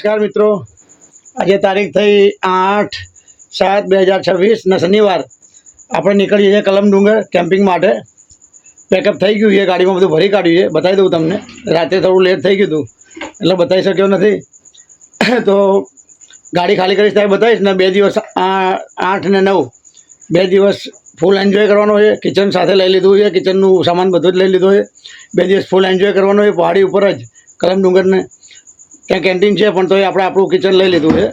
નમસ્કાર મિત્રો, આજે તારીખ થઈ 8/7/2026 ને શનિવાર. આપણે નીકળીએ છીએ કલમ ડુંગર કેમ્પિંગ માટે. પેકઅપ થઈ ગયું છે, ગાડીમાં બધું ભરી કાઢ્યું છે. બતાવી દઉં તમને. રાતે થોડું લેટ થઈ ગયું હતું એટલે બતાવી શક્યો નથી. તો ગાડી ખાલી કરીશ ત્યારે બતાવીશ ને. 2 દિવસ 8 ને 9 2 દિવસ ફૂલ એન્જોય કરવાનો છે. કિચન સાથે લઈ લીધું છે, કિચનનું સામાન બધું જ લઈ લીધું છે. 2 દિવસ ફૂલ એન્જોય કરવાનો છે પહાડી ઉપર જ કલમ ડુંગરને. ત્યાં કેન્ટીન છે પણ તોય આપણે આપણું કિચન લઈ લીધું છે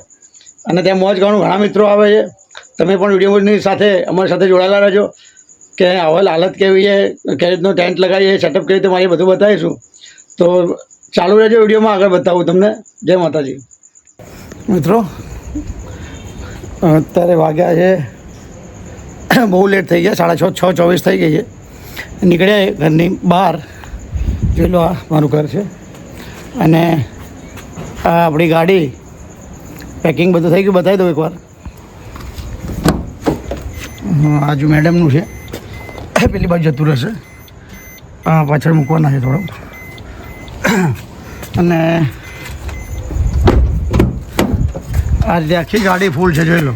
અને ત્યાં મોજ કરવાનું. ઘણા મિત્રો આવે છે. તમે પણ વિડીયોની સાથે અમારી સાથે જોડાયેલા રહેજો કે હાલ હાલત કેવી છે, કઈ રીતનો ટેન્ટ લગાવીએ, સેટઅપ કેવી રીતે મારી બધું બતાવીશું. તો ચાલુ રહેજો, વિડીયોમાં આગળ બતાવું તમને. જય માતાજી મિત્રો. અત્યારે વાગ્યા છે બહુ લેટ થઈ ગયા, 6:24 થઈ ગઈ છે. નીકળ્યા ઘરની બહાર. જોઈ લો, આ મારું ઘર છે અને આ આપણી ગાડી. પેકિંગ બધું થઈ ગયું, બતાવી દઉં એકવાર. આજુ મેડમનું છે, પેલી બાજુ જતું રહેશે. પાછળ મૂકવાના છે થોડું. અને આ રીતે આખી ગાડી ફૂલ છે, જોઈ લો.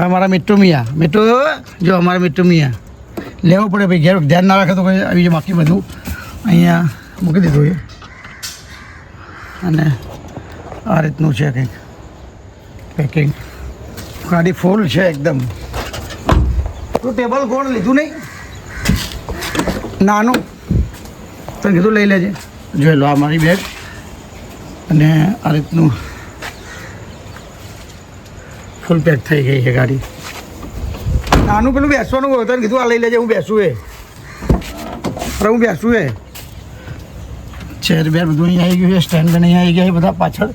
અમારા મીઠું મિયા, મીઠું જો અમારા મીઠું મિયા લેવું પડે ભાઈ. ઘેર ધ્યાન ના રાખે તો કંઈ આવી જાય. બાકી બધું અહીંયા મૂકી દીધું છે અને આ રીતનું છે કંઈક પેકિંગ. ગાડી ફૂલ છે એકદમ. તું ટેબલ ગોળ લીધું નહીં નાનું? તને કીધું લઈ લેજે. જોઈ લો, આ મારી બેગ અને આ રીતનું ફૂલ પેક થઈ ગઈ છે ગાડી. નાનું પેલું બેસવાનું હોય, તને કીધું આ લઈ લેજે. હું બેસું એ અરે હું બેસું એ ચેર બેર બધું અહીંયા આવી ગયું છે. સ્ટેન્ડ બેન અહીંયા આવી ગયા છે બધા પાછળ,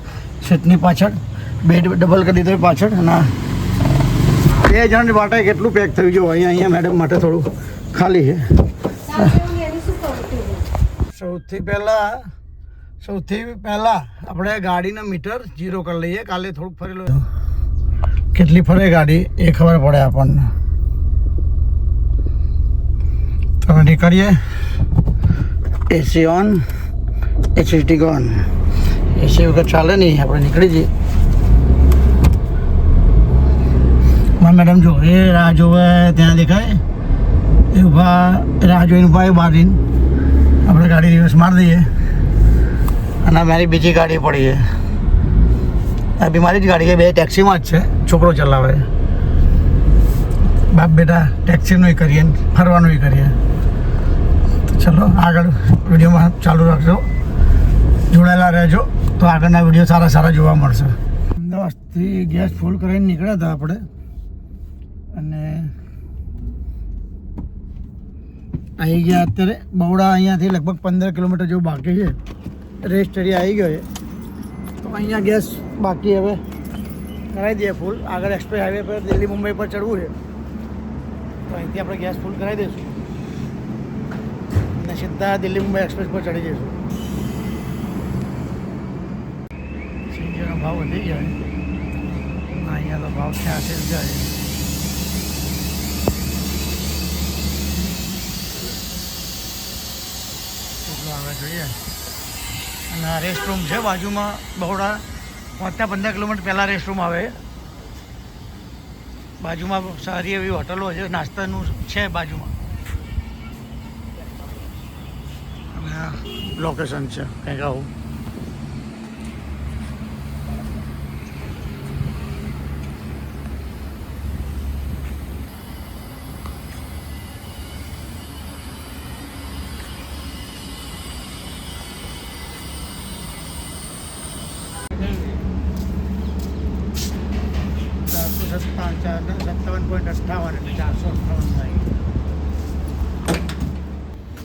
સીટની પાછળ. બેડ ડબલ કરી દીધો પાછળ. અને 2 જણ માટે કેટલું પેક થયું જો. અહીંયા મેડમ માટે થોડું ખાલી છે. સૌથી પહેલાં આપણે ગાડીના મીટર 0 કરી લઈએ. કાલે થોડુંક ફરેલું, કેટલી ફરે ગાડી એ ખબર પડે આપણને. તમે નીકળીએ. એસી ઓન, એચડી ઓન. એસી વગર ચાલે નહીં. આપણે નીકળી જઈએ. મારા મેડમ જો એ રાહ જોવે, ત્યાં દેખાય એ ઊભા રાહ જોઈને ઊભા બહાર જઈને આપણે ગાડી રિવર્સ મારી દઈએ. અને મારી બીજી ગાડી પડી છે. આ બી મારી જ ગાડી છે. 2 ટેક્સીમાં જ છે. છોકરો ચલાવે. બાપ બેટા ટેક્સીનું કરીએ ને ફરવાનું કરીએ. તો ચલો આગળ વિડીયોમાં ચાલુ રાખજો, જોડાયેલા રહેજો. તો આગળના વિડીયો સારા જોવા મળશે. અમદાવાદથી ગેસ ફૂલ કરીને નીકળ્યા હતા આપણે અને આવી ગયા અત્યારે બવડા. અહીંયાથી લગભગ 15 કિલોમીટર જેવું બાકી છે. રેસ્ટ એરિયા આવી ગયો છે. તો અહીંયા ગેસ બાકી હવે કરાવી દઈએ ફૂલ. આગળ એક્સપ્રેસ હાઈવે પર દિલ્હી મુંબઈ પર ચડવું છે તો અહીંથી આપણે ગેસ ફૂલ કરાવી દઈશું અને સીધા દિલ્હી મુંબઈ એક્સપ્રેસ પર ચડી જઈશું. સીએનજીનો ભાવ વધી જાય. અહીંયા તો ભાવ 86 જાય. આગળ જોઈએ. અને આ રેસ્ટ રૂમ છે બાજુમાં. બહોળા પહોંચતા 15 કિલોમીટર પહેલાં રેસ્ટ રૂમ આવે. બાજુમાં સારી એવી હોટલો છે, નાસ્તાનું છે બાજુમાં. અને આ લોકેશન છે કંઈક આવું.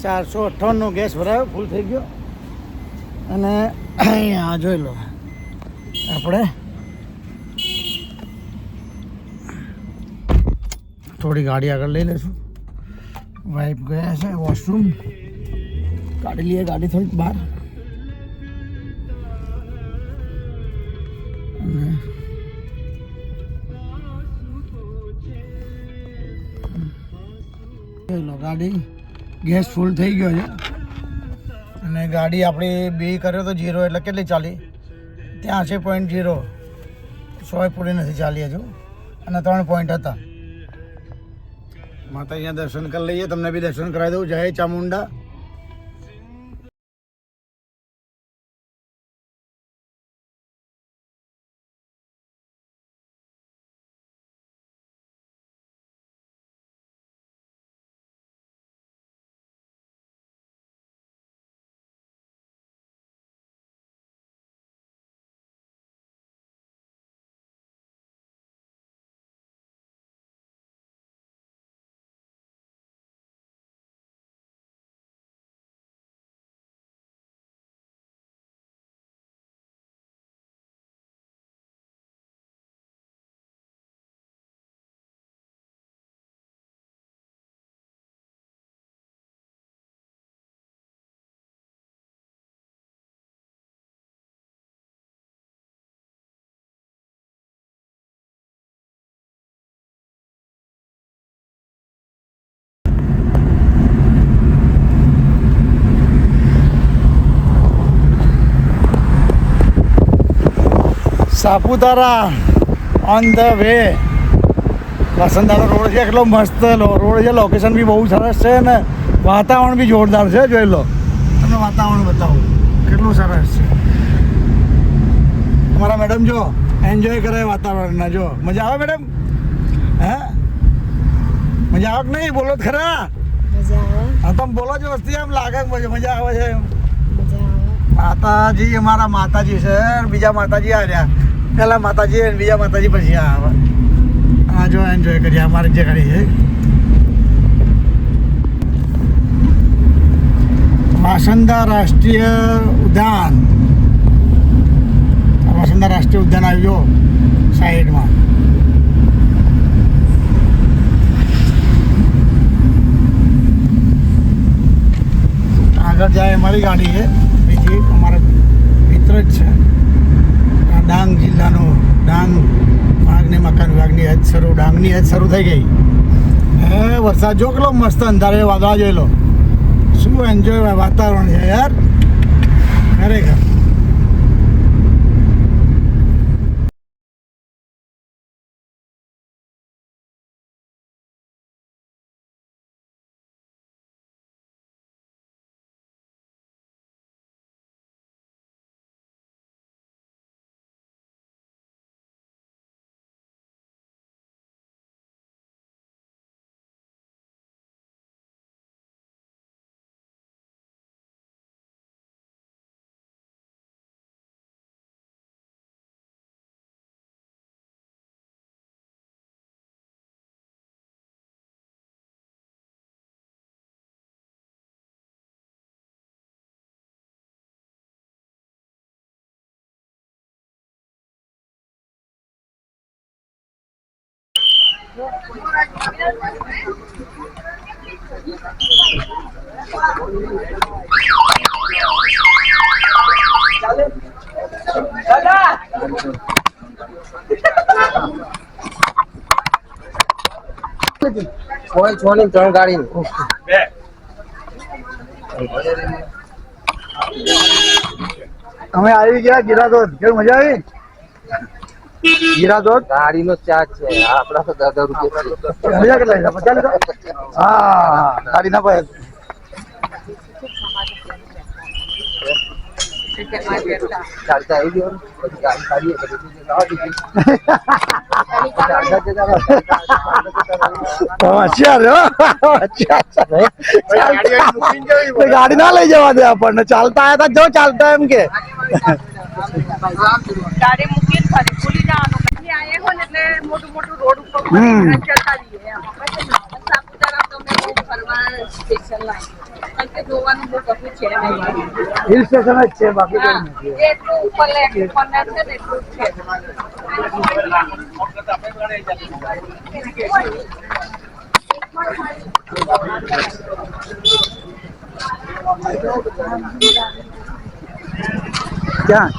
$458 ગેસ ભરાયો, ફૂલ થઈ ગયો. અને અહીંયા જોઈ લો, આપણે થોડી ગાડી આગળ લઈ લઈશું. વાઈફ ગયા છે વોશરૂમ. કાઢી લઈએ ગાડી થોડીક બહાર. ગાડી ગેસ ફૂલ થઈ ગયો છે અને ગાડી આપણી બી કર્યો તો 0 એટલે કેટલી ચાલી 83.0 100 પૂરી નથી ચાલી હજુ અને 3 પોઈન્ટ હતા. માતા અહીંયા દર્શન કરી લઈએ, તમને બી દર્શન કરાવી દઉં. જય Chamunda. Saputara on the way. વસંતદાનો રોડ છે, એટલો મસ્ત રોડ છે, લોકેશન બી બહુ સરસ છે ને વાતાવરણ બી જોરદાર છે. જોઈ લો, તમને વાતાવરણ બતાવું કેટલું સરસ છે. અમારા મેડમ જો એન્જોય કરે વાતાવરણના. જો મજા આવે મેડમ? હે મજા આવે કે નહીં? બોલો જ ખરા. હા તમે બોલો જ વસ્તી એમ લાગે મજા આવે છે એમ. માતાજી અમારા માતાજી છે, બીજા માતાજી આવ્યા. પહેલા માતાજી અને બીજા માતાજી પછી આવે. આ જો એન્જોય કરીએ અમારી જે ગાડી છે. વાસંદા રાષ્ટ્રીય ઉદ્યાન. વાસંદા રાષ્ટ્રીય ઉદ્યાન આવ્યો સાઈડમાં. આગળ જાય અમારી ગાડી છે, બીજી અમારા મિત્ર જ છે. ડાંગ જિલ્લાનું ડાંગ માર્ગની મકાન વિભાગની હદ શરૂ, ડાંગની હદ શરૂ થઈ ગઈ. હે વરસાદ જો કેટલો મસ્ત અંધારે વાદળા જોઈ લો. શું એન્જોય વાતાવરણ છે યાર ખરેખર. કોઈ છોની 3 ગાડી અમે આવી ગયા ગિરાધોધ. કેવું મજા આવી? ગિરાધોધ ગાડી નો ચાર્જ છે આપડા તો 10 રૂપિયા મજા કેટલા લીધા? 50 લીધા? હા ગાડી ના પાય. ચાલતા આવી ગયો પછી ગાડી કાઢીએ ગાડી ના લઈ જવા દે આપણને. ચાલતા આવ્યા હતા, જો ચાલતા એમ કે ગાડી મૂકી ફરી ભૂલી જવાનું. પછી આયે હોય ને એટલે મોટું મોટું રોડ ઉપર ચડતા રહીએ. સાપુતારા તમને બહુ ફરવા સ્ટેશન લાગે, કારણ કે જોવાનું બહુ કશું છે હિલ સ્ટેશન જ છે, બાકી હા, એટલું ઉપર લે ઉપર ને છે ને એટલું જ છે. ક્યાં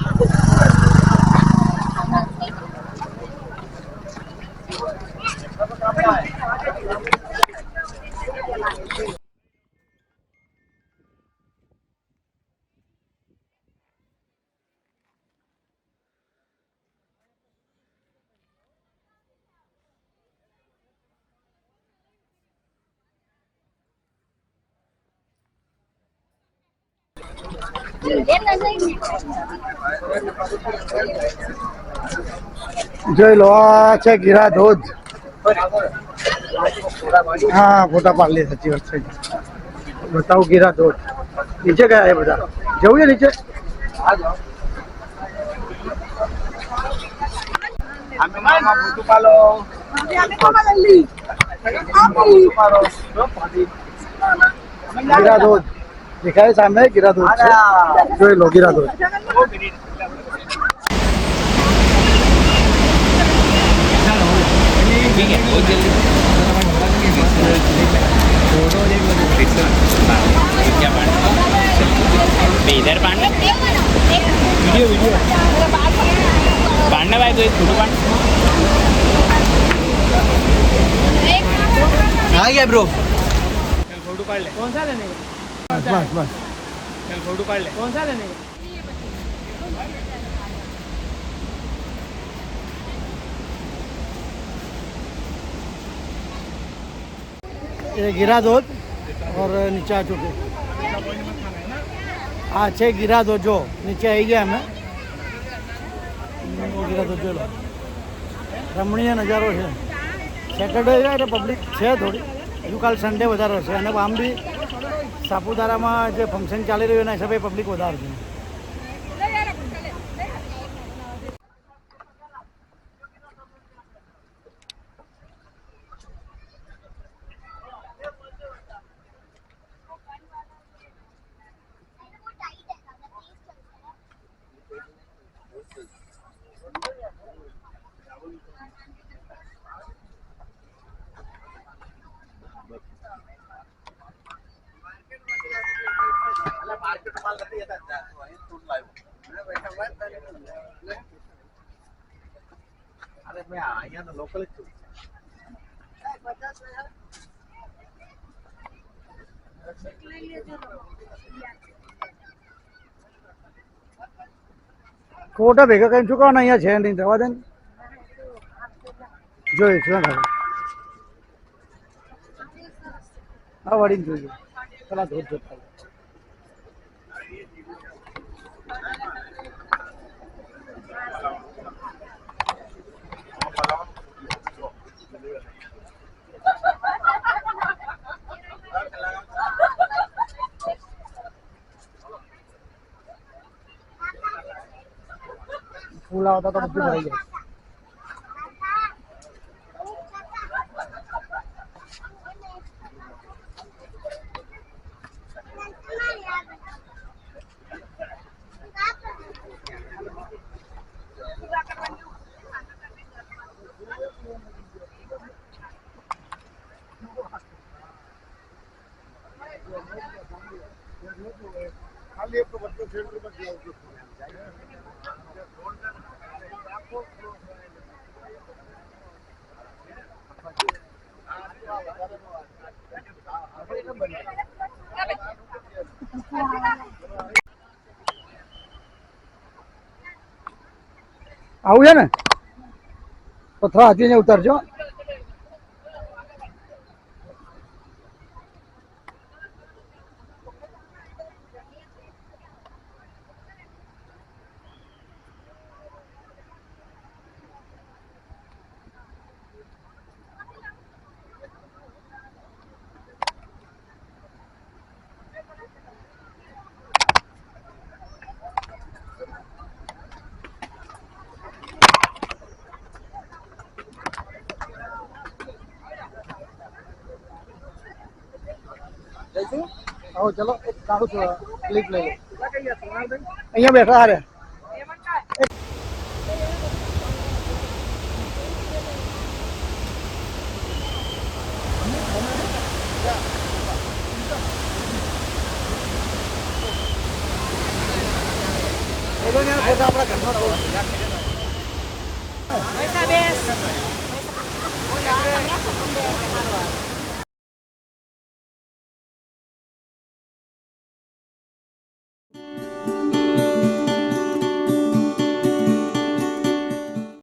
જોઈ લો આ છે ગીરા ધોધ. હા ફોટા પાડી લે સાચી વાત છે. બતાવો ગીરા ધોધ. નીચે ગયા એ બધા જવું છે નીચે. ગીરા ધોધ દેખાય સામે ગીરા ધોધ છે. જોઈ લો ગીરા ધોધ. इधर पाड़ना वीडियो वीडियो पाड़ना भाई कोई फोटो पाड़ आ गया ब्रो चल फोटो पाड़ ले कौन सा लेने બસ બસ. चल फोटो पाड़ ले कौन सा लेने ये गिरा दूध और नीचे आ चुके. हाँ છે ગીરા ધોધ જો નીચે આવી ગયા અમે. ગીરા ધોધ જો લો રમણીય નજારો છે. સેટરડે છે એટલે પબ્લિક છે થોડી. હજુ કાલ સન્ડે વધારે હશે અને આમ બી સાપુતારામાં જે ફંક્શન ચાલી રહ્યું એના હિસાબે પબ્લિક વધારે છે. अरे मैं અહીંયા તો લોકલ જ છું. ખોટા ભેગા કરીને ચૂકવાનો અહીંયા છે નહીં જવા દે ને. જોઈશ શું થાય. હા વળીને જોઈએ પેલા ધોધ જોતા. ફૂલ આવતા તો બધું ભરાઈ જાય. આવું છે ને પથરા હાથીને ઉતરજો. આવો ચલો એક સારું ક્લિપ લઈ લો. અહીંયા બેઠા હારે. ફોટા આપણા ઘરમાં